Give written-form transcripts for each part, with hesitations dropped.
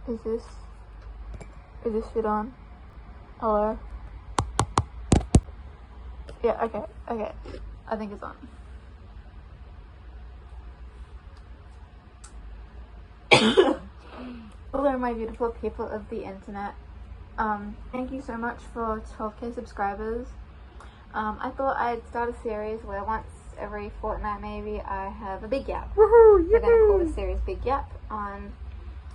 Is this shit on? Hello? Yeah, okay. I think it's on. Hello, my beautiful people of the internet. Thank you so much for 12k subscribers. I thought I'd start a series where once every fortnight maybe I have a big yap. Woohoo! We're going to call the series Big Yap.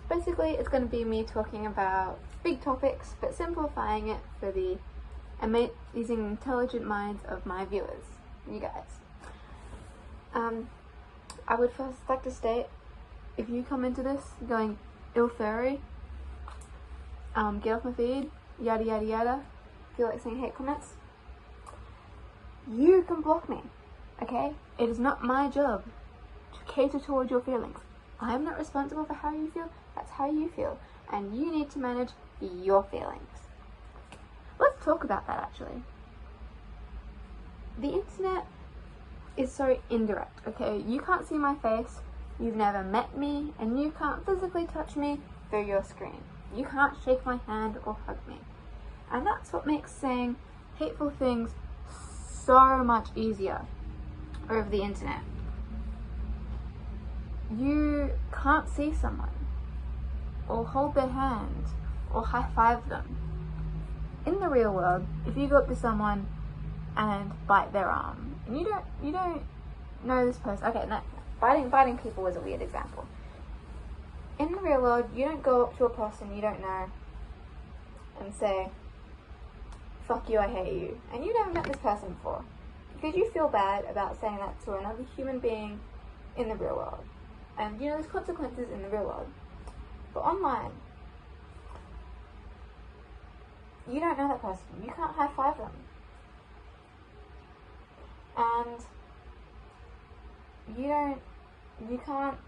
Basically it's going to be me talking about big topics but simplifying it for the amazing intelligent minds of my viewers, you guys. I would first like to state, if you come into this going ill fairy, get off my feed, yada yada yada, feel like saying hate comments, you can block me, okay? It is not my job to cater towards your feelings. I am not responsible for how you feel, that's how you feel, and you need to manage your feelings. Let's talk about that actually. The internet is so indirect, okay? You can't see my face, you've never met me, and you can't physically touch me through your screen. You can't shake my hand or hug me. And that's what makes saying hateful things so much easier over the internet. You can't see someone, or hold their hand, or high-five them. In the real world, if you go up to someone and bite their arm, and you don't know this person, okay, no, biting people was a weird example. In the real world, you don't go up to a person you don't know and say, fuck you, I hate you, and you never met this person before, because you feel bad about saying that to another human being in the real world. And you know, there's consequences in the real world. But online, you don't know that person. You can't high-five them. And you can't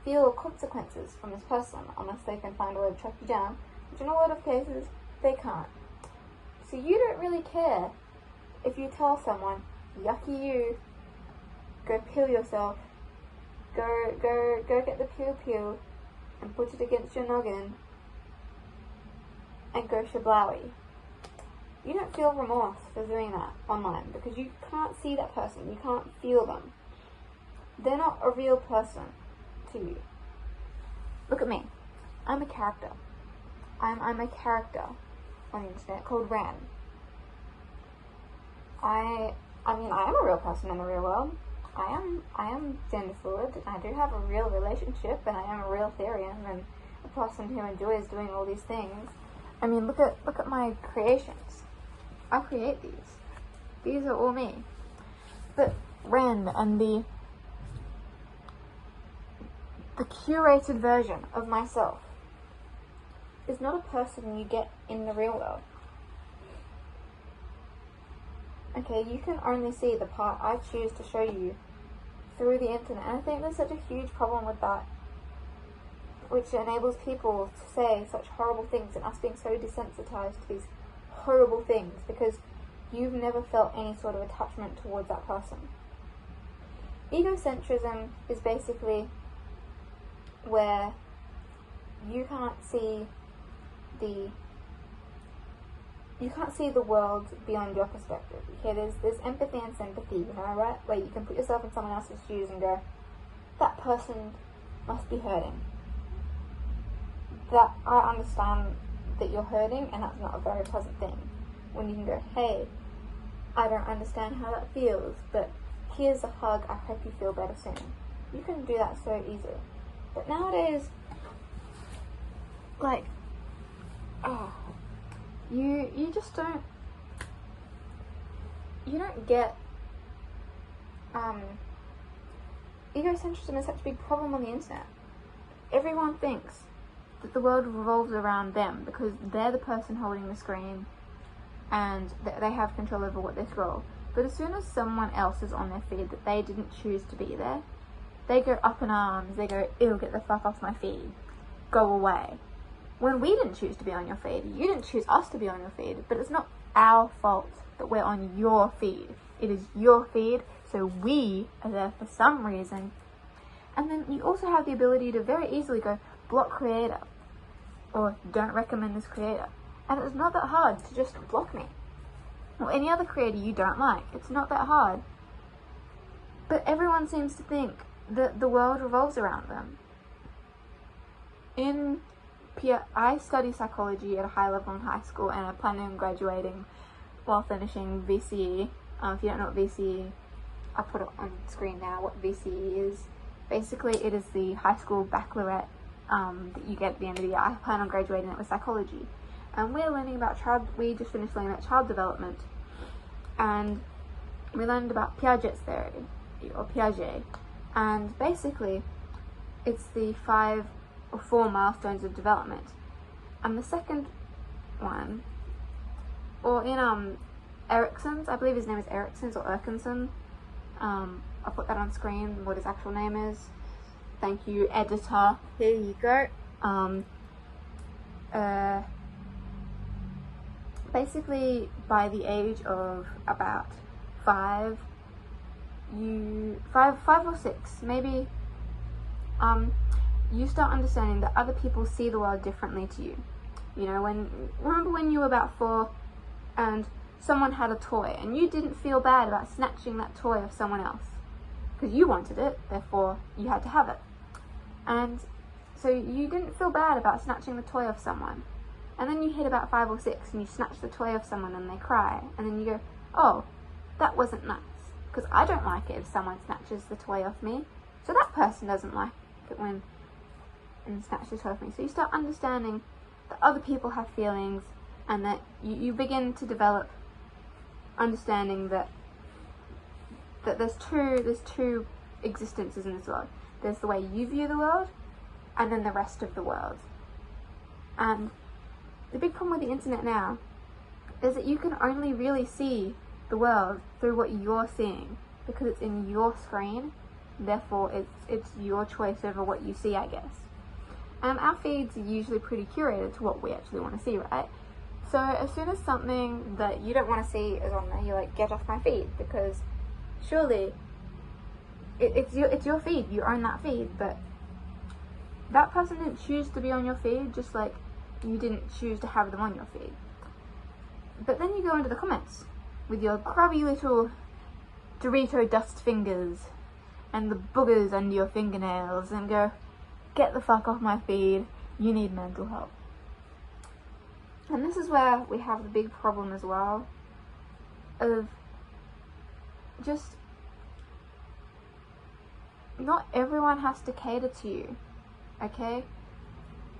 feel consequences from this person unless they can find a way to track you down, which in a lot of cases, they can't. So you don't really care if you tell someone, yucky you, go peel yourself, go get the pew and put it against your noggin and go shablowy. You don't feel remorse for doing that online because you can't see that person, you can't feel them. They're not a real person to you. Look at me. I'm a character. I'm a character on the internet called Ran. I mean, I am a real person in the real world. I am gender fluid. I do have a real relationship, and I am a real Therian and a person who enjoys doing all these things. I mean, look at my creations. I create these. These are all me. But Ren and the curated version of myself is not a person you get in the real world. Okay, you can only see the part I choose to show you through the internet, and I think there's such a huge problem with that, which enables people to say such horrible things and us being so desensitized to these horrible things because you've never felt any sort of attachment towards that person. Egocentrism is basically where you can't see the world beyond your perspective. Okay, there's empathy and sympathy, you know, right? Where you can put yourself in someone else's shoes and go, that person must be hurting. That I understand that you're hurting, and that's not a very pleasant thing. When you can go, hey, I don't understand how that feels, but here's a hug, I hope you feel better soon. You can do that so easily. But nowadays, like, you just don't get, egocentrism is such a big problem on the internet. Everyone thinks that the world revolves around them because they're the person holding the screen and they have control over what they scroll. But as soon as someone else is on their feed that they didn't choose to be there, they go up in arms, they go, ew, get the fuck off my feed, go away. When we didn't choose to be on your feed, you didn't choose us to be on your feed, but it's not our fault that we're on your feed. It is your feed, so we are there for some reason. And then you also have the ability to very easily go block creator, or don't recommend this creator. And it's not that hard to just block me. Or any other creator you don't like. It's not that hard. But everyone seems to think that the world revolves around them. I study psychology at a high level in high school, and I plan on graduating while finishing VCE. If you don't know what VCE, I'll put it on screen now what VCE is. Basically, it is the high school baccalaureate that you get at the end of the year. I plan on graduating it with psychology. And we're learning about we just finished learning about child development. And we learned about Piaget's theory, or Piaget. And basically, it's the 5 or 4 milestones of development. And the second one, or in Erickson's, I believe his name is Erickson's or Erkinson. I'll put that on screen, what his actual name is. Thank you, editor. Here you go. Basically, by the age of about 5 or 6, maybe, you start understanding that other people see the world differently to you. You know, remember when you were about 4 and someone had a toy and you didn't feel bad about snatching that toy of someone else because you wanted it, therefore you had to have it. And so you didn't feel bad about snatching the toy of someone. And then you hit about 5 or 6 and you snatch the toy of someone and they cry. And then you go, oh, that wasn't nice. Because I don't like it if someone snatches the toy off me. So that person doesn't like it when snatches the toy off me. So you start understanding that other people have feelings, and that you begin to develop understanding that there's two existences in this world. There's the way you view the world, and then the rest of the world. And the big problem with the internet now is that you can only really see the world through what you're seeing, because it's in your screen. Therefore, it's your choice over what you see, I guess. And our feeds are usually pretty curated to what we actually want to see, right? So as soon as something that you don't want to see is on there, you're like, get off my feed, because surely it's your feed, you own that feed, but that person didn't choose to be on your feed, just like you didn't choose to have them on your feed. But then you go into the comments with your grubby little Dorito dust fingers and the boogers under your fingernails and go, get the fuck off my feed, you need mental help. And this is where we have the big problem as well, of just, not everyone has to cater to you, okay?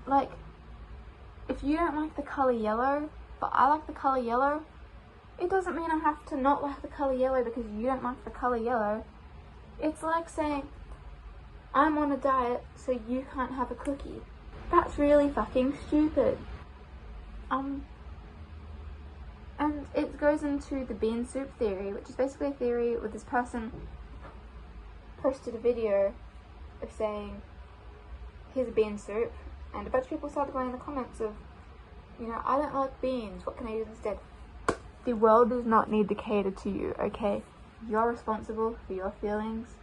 Like, if you don't like the colour yellow, but I like the colour yellow, it doesn't mean I have to not like the colour yellow because you don't like the colour yellow. It's like saying, I'm on a diet, so you can't have a cookie. That's really fucking stupid. And it goes into the bean soup theory, which is basically a theory where this person posted a video of saying, here's a bean soup, and a bunch of people started going in the comments of, you know, I don't like beans, what can I use instead? The world does not need to cater to you, okay? You're responsible for your feelings,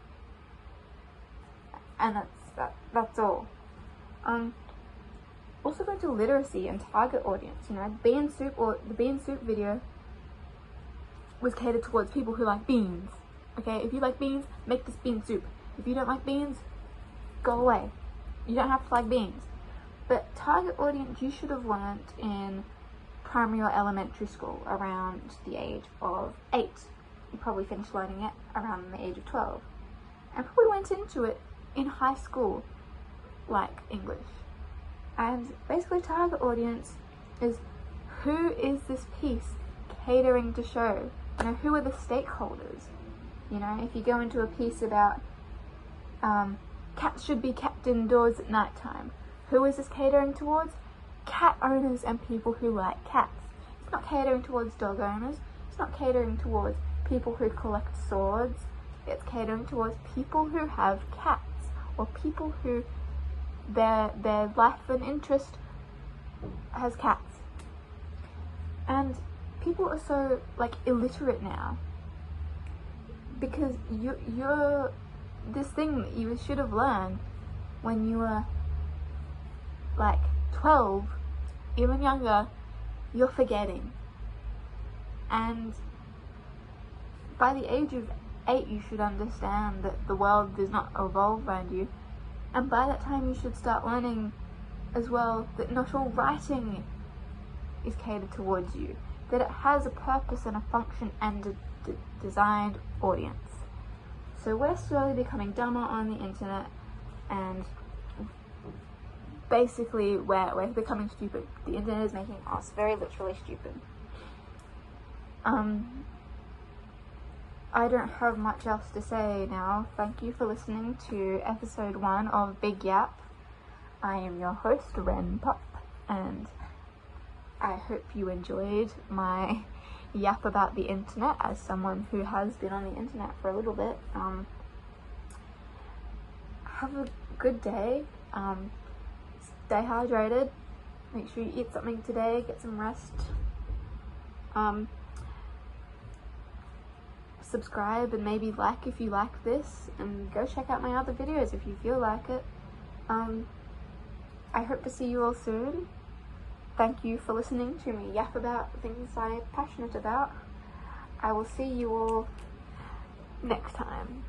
and that's all. Also go to literacy and target audience, you know, the bean soup video was catered towards people who like beans, okay? If you like beans, make this bean soup. If you don't like beans, go away. You don't have to like beans. But target audience you should have learnt in primary or elementary school around the age of 8. You probably finished learning it around the age of 12. And probably went into it in high school, like English. And basically target audience is, who is this piece catering to show? You know, who are the stakeholders? You know, if you go into a piece about cats should be kept indoors at night time, who is this catering towards? Cat owners and people who like cats. It's not catering towards dog owners. It's not catering towards people who collect swords. It's catering towards people who have cats, or people who their life and interest has cats. And people are so like illiterate now because you're this thing that you should have learned when you were like 12 even younger, you're forgetting. And by the age of 8, you should understand that the world does not evolve around you. And by that time, you should start learning as well that not all writing is catered towards you, that it has a purpose and a function and a designed audience. So we're slowly becoming dumber on the internet, and basically we're becoming stupid. The internet is making us very literally stupid. I don't have much else to say now. Thank you for listening to episode 1 of Big Yap. I am your host, Ren Pup, and I hope you enjoyed my yap about the internet as someone who has been on the internet for a little bit. Have a good day. Stay hydrated. Make sure you eat something today. Get some rest. Subscribe and maybe like if you like this, and go check out my other videos if you feel like it. I hope to see you all soon. Thank you for listening to me yap about things I'm passionate about. I will see you all next time.